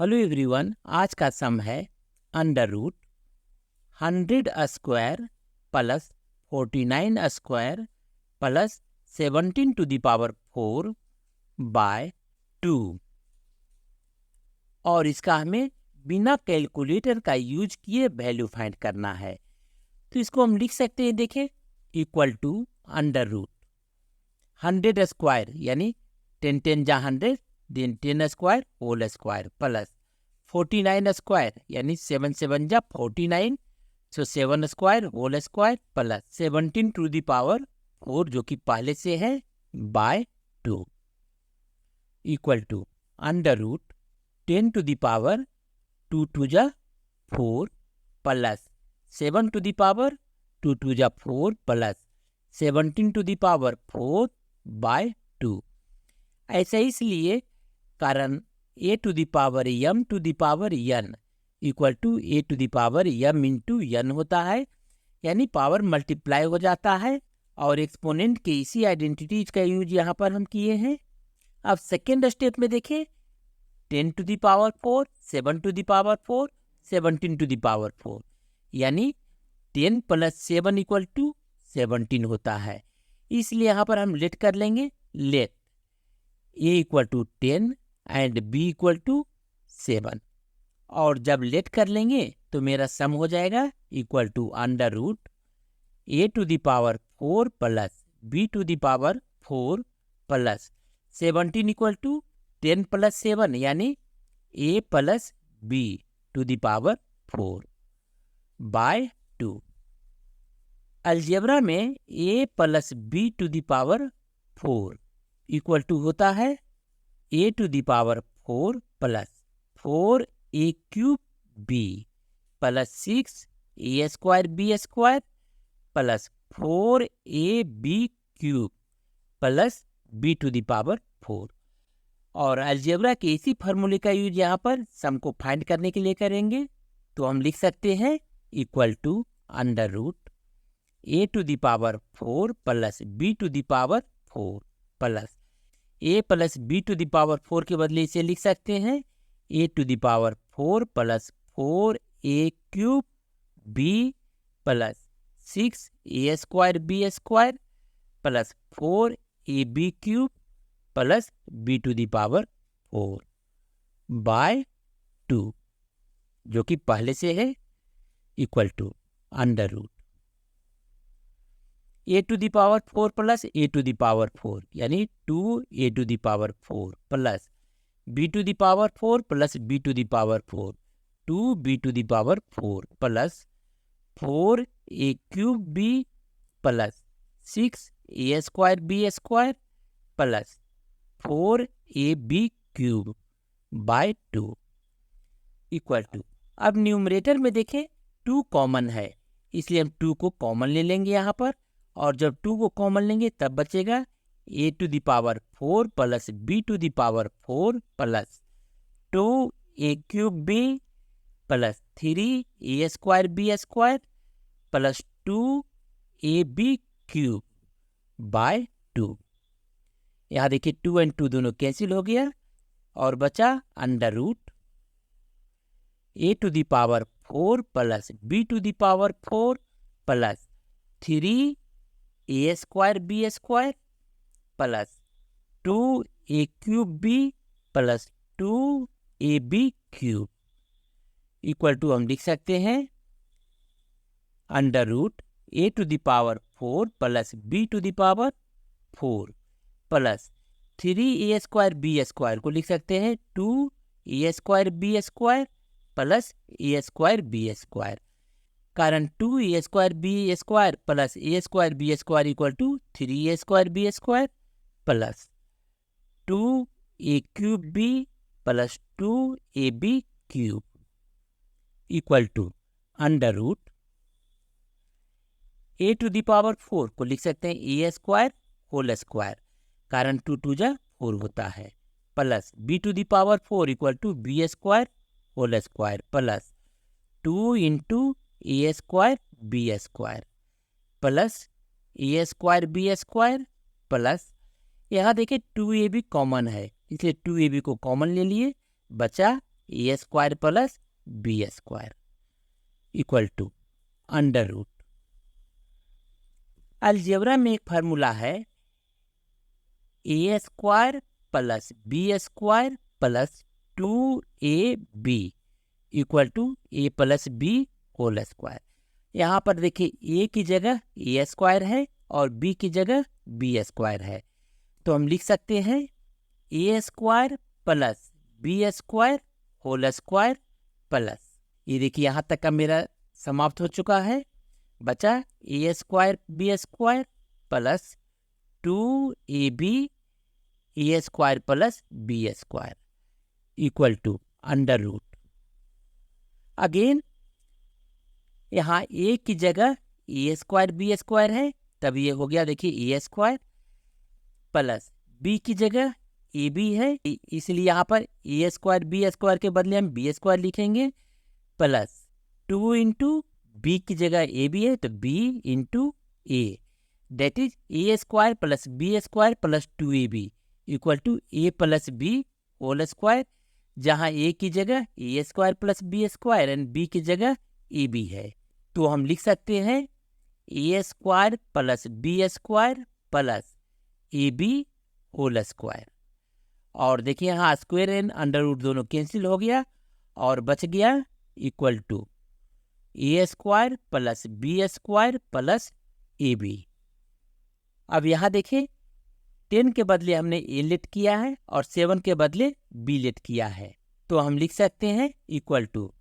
Hello everyone, आज का sum है under root 100 square plus 49 square plus 17 to the power 4 by 2। और इसका हमें बिना कैलकुलेटर का यूज किए वैल्यू फाइंड करना है। तो इसको हम लिख सकते हैं, देखें, equal to under root 100 square यानी 10 10 जा 100 then 10 square whole square plus 49 square यानी 7 7 जा 49 so 7 square whole square plus 17 to the power 4 जो कि पहले से है by 2 equal to under root 10 to the power 2 2 जा 4 प्लस 7 टू द पावर 2 2 जा 4 plus 17 to the power 4 by 2। ऐसा इसलिए कारण a to the power m to the power n equal to a to the power m into n होता है, यानी power multiply हो जाता है। और एक्सपोनेंट के इसी आइडेंटिटीज का यूज यहाँ पर हम किए हैं। अब सेकेंड स्टेप में देखें, 10 to the power 4 7 to the power 4 17 to the power 4 यानी 10 प्लस 7 इक्वल टू 17 होता है। इसलिए यहाँ पर हम लेट कर लेंगे, let a equal to 10 and b equal to 7। और जब लेट कर लेंगे तो मेरा सम हो जाएगा equal to under root a to the power 4 plus b to the power 4 plus 17 equal to 10 plus 7 यानी a plus b to the power 4 by 2। Algebra में a plus b to the power 4 equal to होता है a to the power 4 plus 4a cube b plus 6a square b square plus 4ab cube plus b to the power 4। और algebra के इसी फार्मूले का use यहाँ पर सम को फाइंड करने के लिए करेंगे। तो हम लिख सकते हैं equal to under root a to the power 4 plus b to the power 4 plus a plus b to the power 4 के बदले इसे लिख सकते हैं a to the power 4 plus 4a cube b plus 6a square b square plus 4ab cube plus b to the power 4 by 2 जो कि पहले से है equal to under root a to the power 4 plus a to the power 4 यानी 2a to the power 4 plus b to the power 4 plus b to the power 4 2b to the power 4 plus 4a cube b plus 6a square b square plus 4ab cube by 2 equal to. अब numerator में देखें 2 common है, इसलिए हम 2 को common ले लेंगे यहाँ पर। और जब 2 को कॉमन लेंगे तब बचेगा a to the power 4 plus b to the power 4 plus 2a cube b plus 3a square b square plus 2ab cube by 2। यहाँ देखिए 2 एंड 2 दोनों कैंसिल हो गया और बचा under root a to the power 4 plus b to the power 4 plus 3a square b square plus 2a cube b plus 2ab cube equal to हम लिख सकते हैं under root a to the power 4 plus b to the power 4 plus 3a square b square को लिख सकते हैं 2a square b square plus a square b square. कारण 2a square b square plus a square b square equal to 3a square b square plus 2a cube b plus 2ab cube equal to under root a to the power 4 को लिख सकते हैं a square whole square, कारण 2 2 जा 4 होता है, plus b to the power 4 equal to b square whole square plus 2 into a square b square plus a square b square plus यहाँ देखिए 2ab कॉमन है, इसलिए 2ab को कॉमन ले लिए, बचा a square plus b square equal to under root. Algebra में एक फार्मूला है a square plus b square plus 2ab equal to a plus b whole square. यहाँ पर देखिए ए की जगह ए स्क्वायर है और बी की जगह बी स्क्वायर है, तो हम लिख सकते हैं a square plus b square whole square plus, ये देखिए यहाँ तक का मेरा समाप्त हो चुका है। बचा a square b square plus 2ab a square plus b square equal to under root. Again यहाँ ए की जगह ए स्क्वायर बी स्क्वायर है, तब ये हो गया देखिए ए स्क्वायर प्लस बी की जगह ए बी है, इसलिए यहाँ पर ए स्क्वायर बी स्क्वायर के बदले हम बी स्क्वायर लिखेंगे प्लस 2 इंटू बी की जगह ए बी है तो b into a, that is a square plus b square plus 2ab equal to a plus b whole square, जहाँ ए की जगह a square plus b square and b की जगह a b है, तो हम लिख सकते हैं a square plus b square plus a b whole square. और देखिए यहाँ स्क्वायर एंड अंडर रूट दोनों कैंसिल हो गया और बच गया equal to a square plus b square plus a b. अब यहाँ देखिए 10 के बदले हमने ए लेट किया है और 7 के बदले बी लेट किया है, तो हम लिख सकते हैं equal to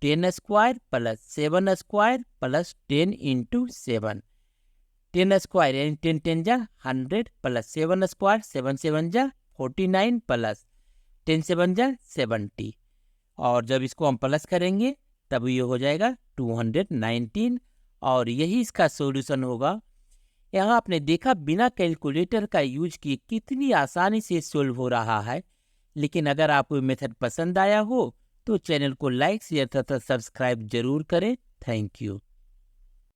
10 square plus 7 square plus 10 into 7, 10 square यानी 10 10 जा 100 प्लस 7 स्क्वायर 7 7 जा 49 प्लस 10 7 जा 70, और जब इसको हम प्लस करेंगे तब ये हो जाएगा 219 और यही इसका सॉल्यूशन होगा। यहाँ आपने देखा बिना कैलकुलेटर का यूज किए कितनी आसानी से सोल्व हो रहा है। लेकिन अगर आपको मेथड पसंद आया हो तो चैनल को लाइक शेयर तथा सब्सक्राइब जरूर करें। Thank you.